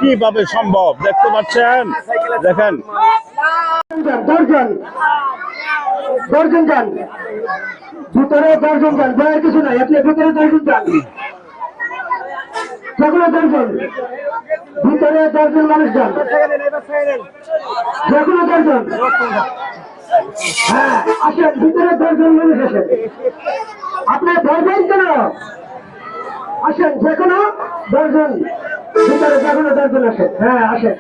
কিভাবে সম্ভব দেখতে পাচ্ছেন, দেখেন দর্জন যান ভিতরে, দর্জন যান, ভয়ের কিছু নাই, আপনি ভিতরে দর্জন যান, যেগুলো দর্জন ভিতরে, দর্জন মানুষ যান, যেগুলো দর্জন। হ্যাঁ আসেন, ভিতরে দর্জন মানুষ আসেন, আপনি ধরবেন কেন? আসেন, যেগুলো দর্জন ভিতরে, যেগুলো দর্জন আসেন। হ্যাঁ আসেন,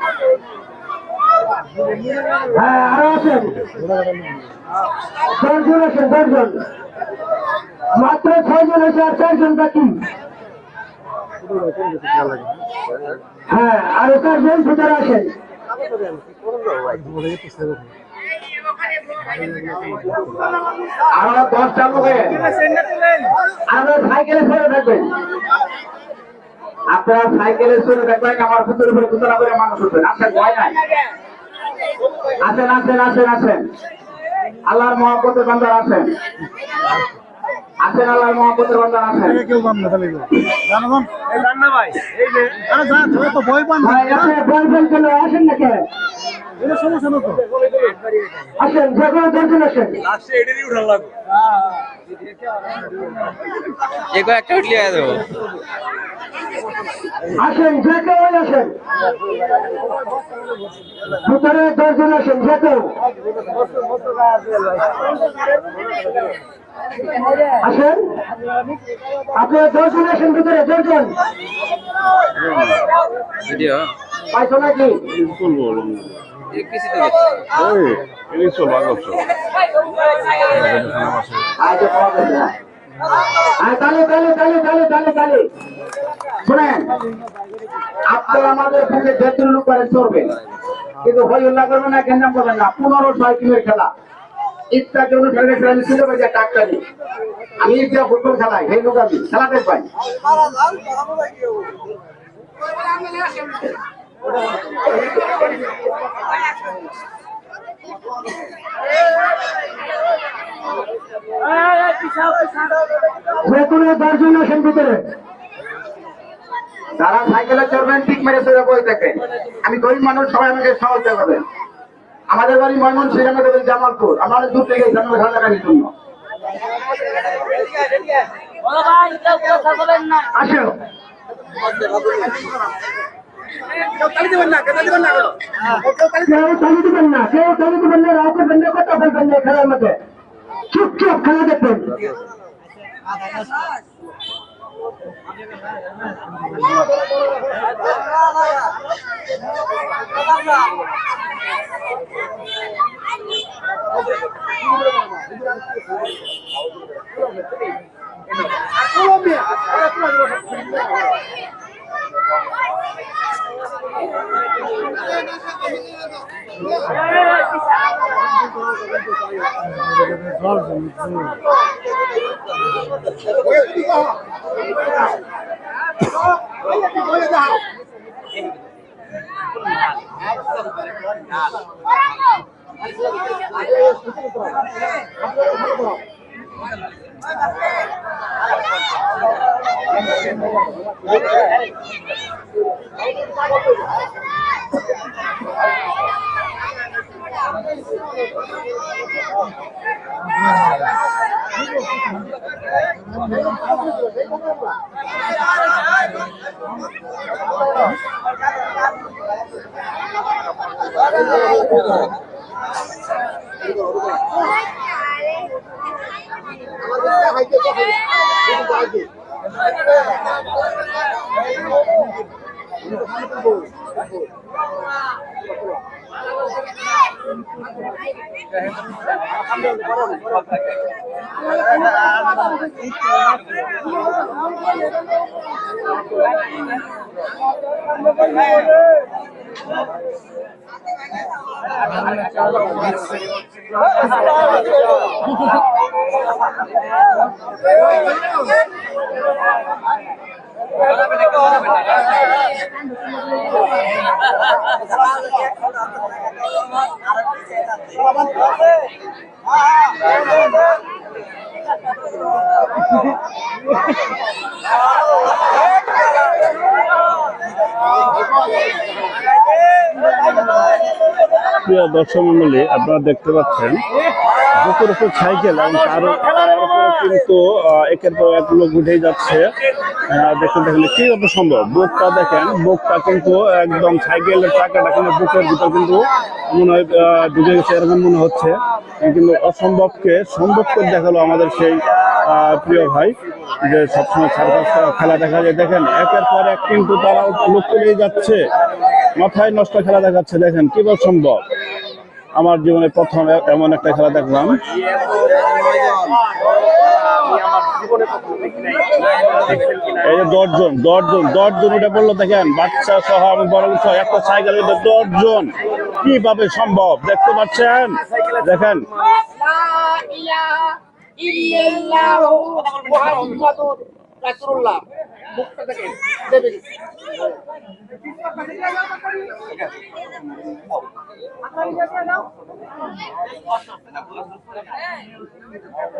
হ্যাঁ আরো আসেন, দর্জন আসেন, দর্জন। মাত্র 6 জন আছে, আর 4 জন বাকি। হ্যাঁ আরো 4 জন ভিতরে আসেন। আরো 10টা লোক আরো সাইকেলে চলে থাকবেন, আপনারা সাইকেলে চলে থাকবেন। আমার ভিতরে উপরে ঘোষণা করে মানুষ উঠবেন। আসেন, ভয় নাই, আসেন আসেন আসেন আসেন, আল্লাহর মহব্বতের বান্দার আসেন, আসেন আল্লাহর মহব্বতের বান্দার আসেন। ভয় পান কেন? আসেন না কে? আসেন, যেগুলো দর্জন আসেন। আসেন, যে কেউ আসেন, ভিতরে দর্জন আসেন, যে কেউ আসেন, আপনি দর্জন আসেন, ভিতরে দর্জন। পাইছো নাকি? শুনেন, আপনারা আমাদের সঙ্গে যেতুল করে চলবেন, কিন্তু হই উল্লাহ করবেন না, কেন করবেন না। 15 সাইকেলের খেলা, ইত্যাদি অনুষ্ঠানের খেলা ছিল যে ডাক্তারি, আমি একটা ফুটবল খেলাই, সেই লোক আমি খেলাতে পাই। যেগুলো দর্জন আসেন ভিতরে, যারা সাইকেলে চড়বেন ঠিক মেরে চলে বই থাকেন। আমি গরিব মানুষ, সবাই আমাকে সহযোগিতা করবেন। আমাদের বাড়ি ময়মনসিংহ, আমাদের জামালপুর, আমরা অনেক দূর থেকে এসেছি খেলা দেখার জন্য। আসো, কেউ তালি দিবেন না, কেউ তালি দিবেন না, রাও করবেন না, কথা বলবেন না খেলার মধ্যে, চুপচাপ খেলা দেখবেন। প্রিয় দর্শক মণ্ডলী, আপনারা দেখতে পাচ্ছেন বুকের উপর সাইকেল এবং তার উপরে কিন্তু একের পর এক লোক উঠেই যাচ্ছে। দেখুন দেখেন কিভাবে সম্ভব, বুকটা দেখেন, বুকটা কিন্তু একদম সাইকেলের চাকাটা কিন্তু বুকের ভিতর কিন্তু মনে হয় ঢুকে গেছে এরকম মনে হচ্ছে। কিন্তু অসম্ভবকে সম্ভব করে দেখালো আমাদের সেই প্রিয় ভাই, যে সবসময় সার্কাস খেলা দেখা যায়। দেখেন একের পর এক কিন্তু তারা লোক চলেই যাচ্ছে, মাথায় নষ্ট খেলা দেখাচ্ছে। দেখেন কিভাবে সম্ভব, আমার জীবনে প্রথম এমন একটা খেলা দেখলাম। এই যে 10 জন উঠে পড়লো, দেখেন বাচ্চা সহ আমি বড় সহ একটা সাইকেল 10 জন, কিভাবে সম্ভব দেখতে পাচ্ছেন। দেখেন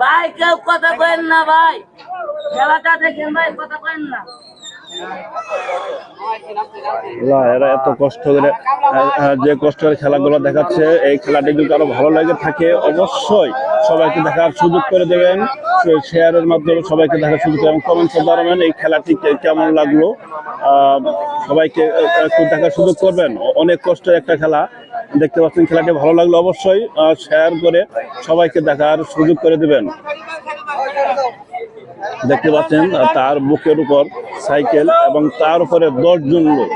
ভাই কেউ কথা কইেন না ভাই, খেলাটা দেখেন ভাই, কথা কইেন না। এরা এত কষ্ট করে যে কষ্ট করে খেলাগুলো দেখাচ্ছে, এই খেলাটি যদি আরো ভালো লাগে থাকে অবশ্যই সবাইকে দেখার সুযোগ করে দেবেন, শেয়ারের মাধ্যমে সবাইকে দেখার সুযোগ এবং কমেন্টে জানাবেন এই খেলাটি কেমন লাগলো। সবাইকে একটু দেখার সুযোগ করবেন, অনেক কষ্টের একটা খেলা দেখতে পাচ্ছেন। খেলাটি ভালো লাগলো অবশ্যই শেয়ার করে সবাইকে দেখার সুযোগ করে দেবেন। দেখতে পাচ্ছেন তার বুকের উপর সাইকেল এবং তার উপরে 10 জন লোক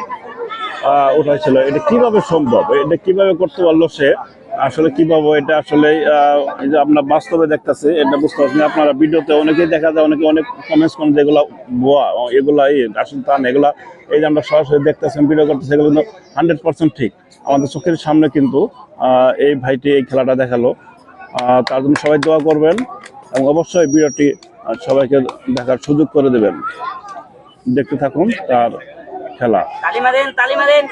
উঠাইছিল। এটা কিভাবে সম্ভব, এটা কিভাবে করতে পারলো সে, আসলে কিভাবে এটা আসলে এই যে আমরা বাস্তবে দেখতেছি এটা বুঝতে পারছি। আপনারা ভিডিওতে অনেকেই দেখা যায়, অনেকে অনেক কমেন্টস করেন যেগুলো ভুয়া, এগুলা আসলে তা না, এগুলা এই যে আমরা সরাসরি দেখতেছেন ভিডিও করতেছি এগুলো কিন্তু 100% ঠিক। আমাদের চোখের সামনে কিন্তু এই ভাইটি এই খেলাটা দেখালো। তার জন্য সবাই দোয়া করবেন এবং অবশ্যই ভিডিওটি সবাইকে দেখার সুযোগ করে দেবেন। দেখতে থাকুন তার খেলা। তালি মারেন, তালি মারেন।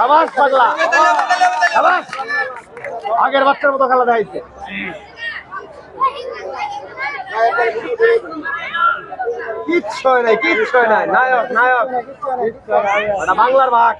আবাস পাগলা, আবাস আগের বাচ্চার মতো খেলা দেখাইছে। কিচ্ছু নাই, কিচ্ছু নাই, নায়ক নায়ক, বাংলার ভাগ।